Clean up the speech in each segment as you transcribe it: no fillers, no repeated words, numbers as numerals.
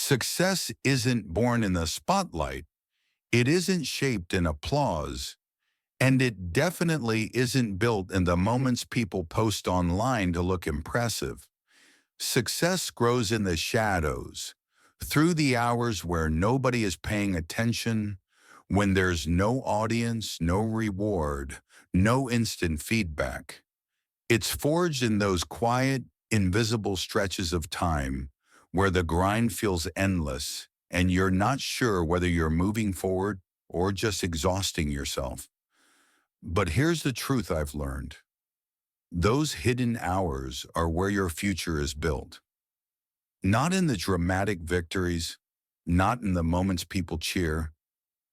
Success isn't born in the spotlight, it isn't shaped in applause, and it definitely isn't built in the moments people post online to look impressive. Success grows in the shadows, through the hours where nobody is paying attention, when there's no audience, no reward, no instant feedback. It's forged in those quiet, invisible stretches of time where the grind feels endless and you're not sure whether you're moving forward or just exhausting yourself. But here's the truth I've learned. Those hidden hours are where your future is built. Not in the dramatic victories, not in the moments people cheer,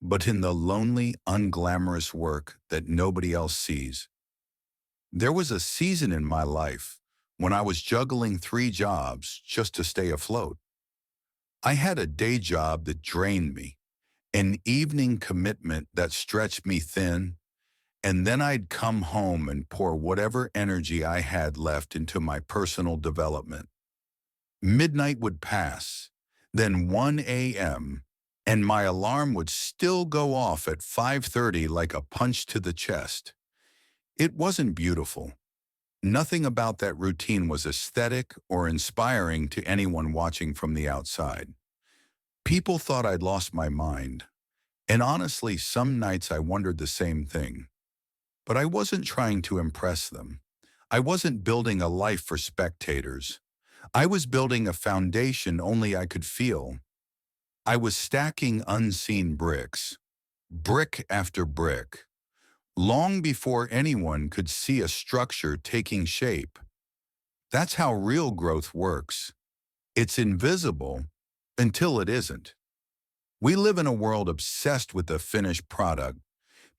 but in the lonely, unglamorous work that nobody else sees. There was a season in my life when I was juggling three jobs just to stay afloat. I had a day job that drained me, an evening commitment that stretched me thin, and then I'd come home and pour whatever energy I had left into my personal development. Midnight would pass, then 1 a.m., and my alarm would still go off at 5:30 like a punch to the chest. It wasn't beautiful. Nothing about that routine was aesthetic or inspiring to anyone watching from the outside. People thought I'd lost my mind, and honestly, some nights I wondered the same thing. But I wasn't trying to impress them. I wasn't building a life for spectators. I was building a foundation only I could feel. I was stacking unseen bricks, brick after brick, long before anyone could see a structure taking shape. That's how real growth works. It's invisible until it isn't. We live in a world obsessed with the finished product.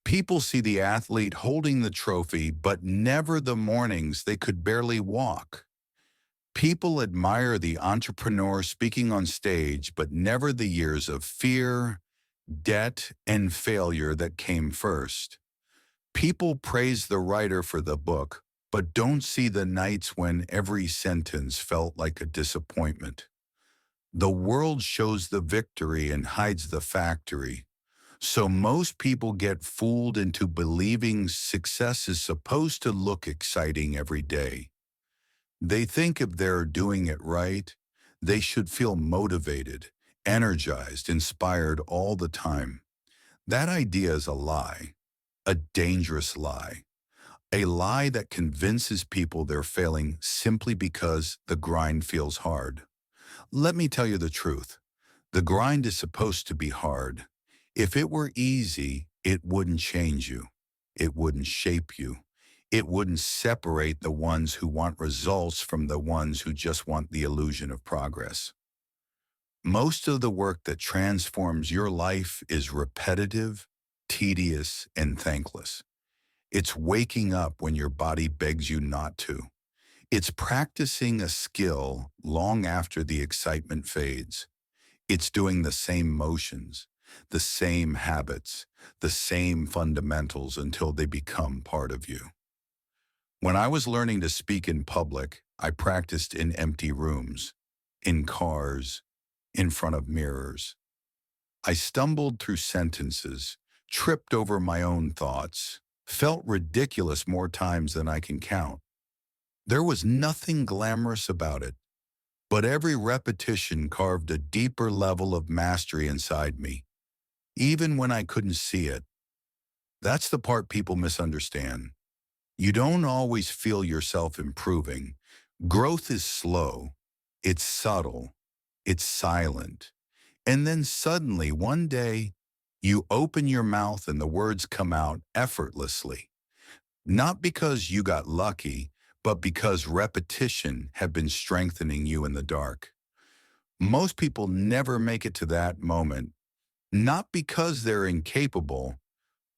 People see the athlete holding the trophy, but never the mornings they could barely walk. People admire the entrepreneur speaking on stage, but never the years of fear, debt, and failure that came first. People praise the writer for the book, but don't see the nights when every sentence felt like a disappointment. The world shows the victory and hides the factory. So most people get fooled into believing success is supposed to look exciting every day. They think if they're doing it right, they should feel motivated, energized, inspired all the time. That idea is a lie, a dangerous lie, a lie that convinces people they're failing simply because the grind feels hard. Let me tell you the truth. The grind is supposed to be hard. If it were easy, it wouldn't change you. It wouldn't shape you. It wouldn't separate the ones who want results from the ones who just want the illusion of progress. Most of the work that transforms your life is repetitive, tedious, and thankless. It's waking up when your body begs you not to. It's practicing a skill long after the excitement fades. It's doing the same motions, the same habits, the same fundamentals until they become part of you. When I was learning to speak in public, I practiced in empty rooms, in cars, in front of mirrors. I stumbled through sentences, tripped over my own thoughts, felt ridiculous more times than I can count. There was nothing glamorous about it, but every repetition carved a deeper level of mastery inside me, even when I couldn't see it. That's the part people misunderstand. You don't always feel yourself improving. Growth is slow, it's subtle, it's silent. And then suddenly, one day, you open your mouth and the words come out effortlessly. Not because you got lucky, but because repetition had been strengthening you in the dark. Most people never make it to that moment, not because they're incapable,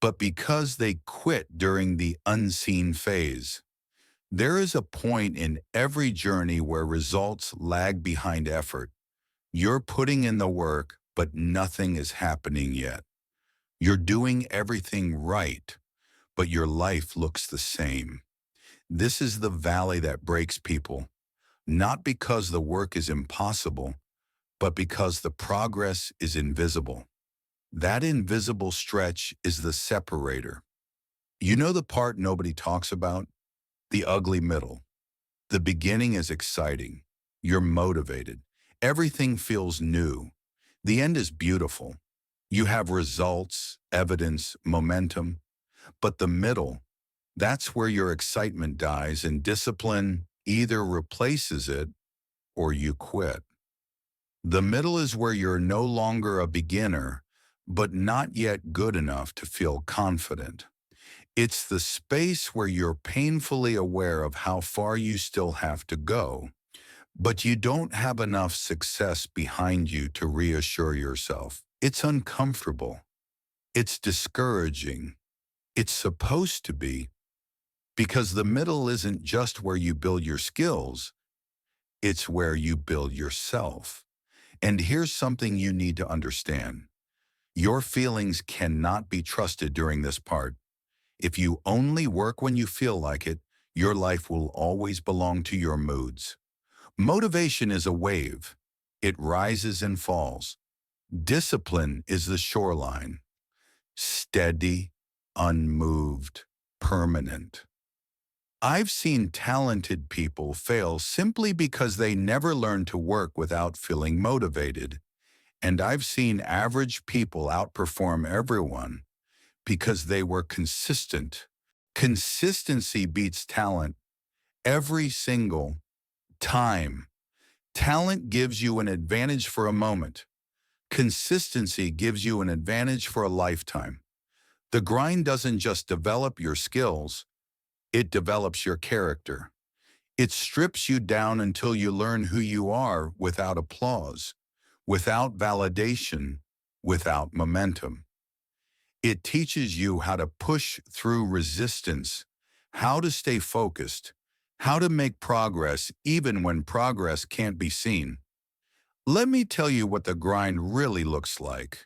but because they quit during the unseen phase. There is a point in every journey where results lag behind effort. You're putting in the work, but nothing is happening yet. You're doing everything right, but your life looks the same. This is the valley that breaks people, not because the work is impossible, but because the progress is invisible. That invisible stretch is the separator. You know the part nobody talks about? The ugly middle. The beginning is exciting. You're motivated. Everything feels new. The end is beautiful. You have results, evidence, momentum. But the middle, that's where your excitement dies and discipline either replaces it or you quit. The middle is where you're no longer a beginner, but not yet good enough to feel confident. It's the space where you're painfully aware of how far you still have to go, but you don't have enough success behind you to reassure yourself. It's uncomfortable. It's discouraging. It's supposed to be, because the middle isn't just where you build your skills, it's where you build yourself. And here's something you need to understand. Your feelings cannot be trusted during this part. If you only work when you feel like it, your life will always belong to your moods. Motivation is a wave. It rises and falls. Discipline is the shoreline. Steady, unmoved, permanent. I've seen talented people fail simply because they never learned to work without feeling motivated. And I've seen average people outperform everyone because they were consistent. Consistency beats talent every single time. Talent gives you an advantage for a moment. Consistency gives you an advantage for a lifetime. The grind doesn't just develop your skills, it develops your character. It strips you down until you learn who you are without applause, without validation, without momentum. It teaches you how to push through resistance, how to stay focused, how to make progress even when progress can't be seen. Let me tell you what the grind really looks like.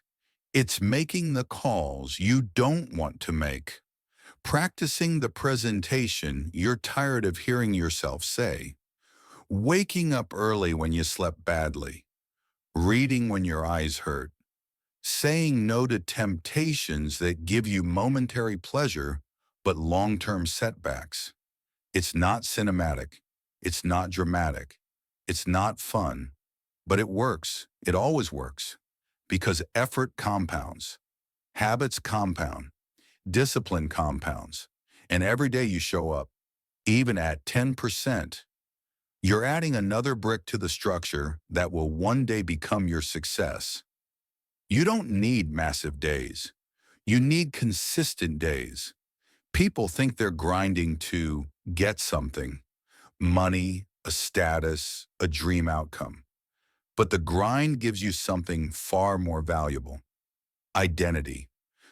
It's making the calls you don't want to make, practicing the presentation you're tired of hearing yourself say, waking up early when you slept badly, reading when your eyes hurt, saying no to temptations that give you momentary pleasure but long-term setbacks. It's not cinematic. It's not dramatic. It's not fun. But it works. It always works. Because effort compounds. Habits compound. Discipline compounds. And every day you show up, even at 10%, you're adding another brick to the structure that will one day become your success. You don't need massive days. You need consistent days. People think they're grinding to get something, money, a status, a dream outcome. But the grind gives you something far more valuable: identity.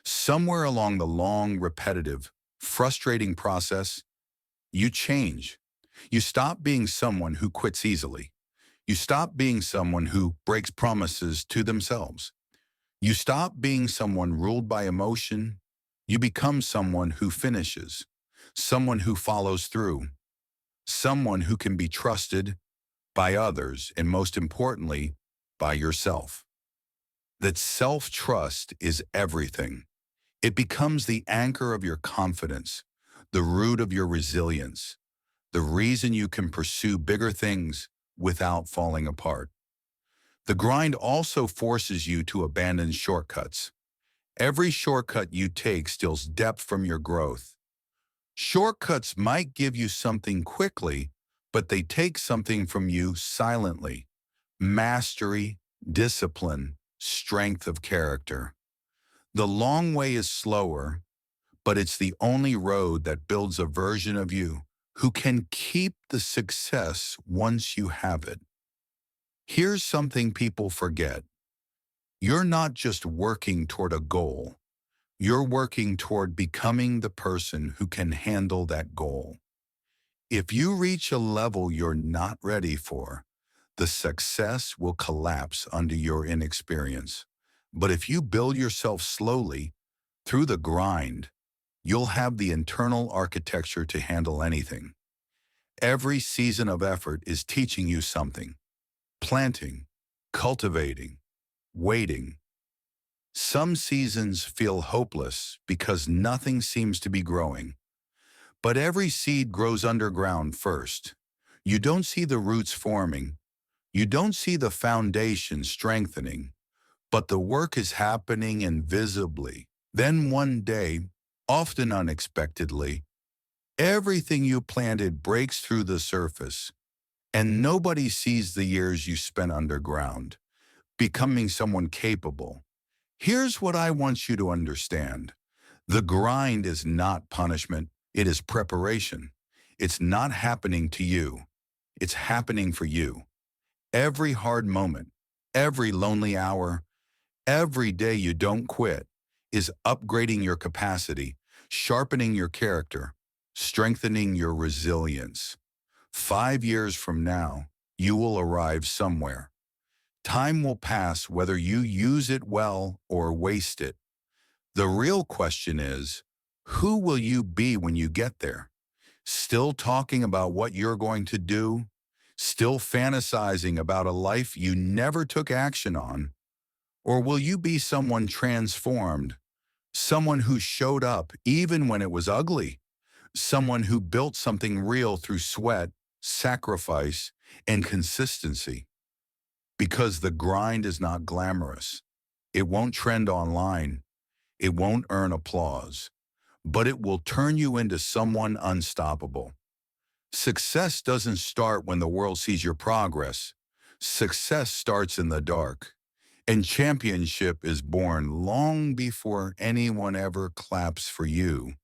Somewhere along the long, repetitive, frustrating process, you change. You stop being someone who quits easily. You stop being someone who breaks promises to themselves. You stop being someone ruled by emotion. You become someone who finishes, someone who follows through, someone who can be trusted by others, and most importantly, by yourself. That self-trust is everything. It becomes the anchor of your confidence, the root of your resilience, the reason you can pursue bigger things without falling apart. The grind also forces you to abandon shortcuts. Every shortcut you take steals depth from your growth. Shortcuts might give you something quickly, but they take something from you silently: mastery, discipline, strength of character. The long way is slower, but it's the only road that builds a version of you who can keep the success once you have it. Here's something people forget. You're not just working toward a goal. You're working toward becoming the person who can handle that goal. If you reach a level you're not ready for, the success will collapse under your inexperience. But if you build yourself slowly, through the grind, you'll have the internal architecture to handle anything. Every season of effort is teaching you something: planting, cultivating, waiting. Some seasons feel hopeless because nothing seems to be growing. But every seed grows underground first. You don't see the roots forming. You don't see the foundation strengthening. But the work is happening invisibly. Then one day, often unexpectedly, everything you planted breaks through the surface, and nobody sees the years you spent underground, becoming someone capable. Here's what I want you to understand. The grind is not punishment, it is preparation. It's not happening to you, it's happening for you. Every hard moment, every lonely hour, every day you don't quit is upgrading your capacity, sharpening your character, strengthening your resilience. 5 years from now, you will arrive somewhere. Time will pass whether you use it well or waste it. The real question is, who will you be when you get there? Still talking about what you're going to do? Still fantasizing about a life you never took action on? Or will you be someone transformed, someone who showed up even when it was ugly, someone who built something real through sweat, sacrifice, and consistency? Because the grind is not glamorous. It won't trend online. It won't earn applause. But it will turn you into someone unstoppable. Success doesn't start when the world sees your progress. Success starts in the dark. And championship is born long before anyone ever claps for you.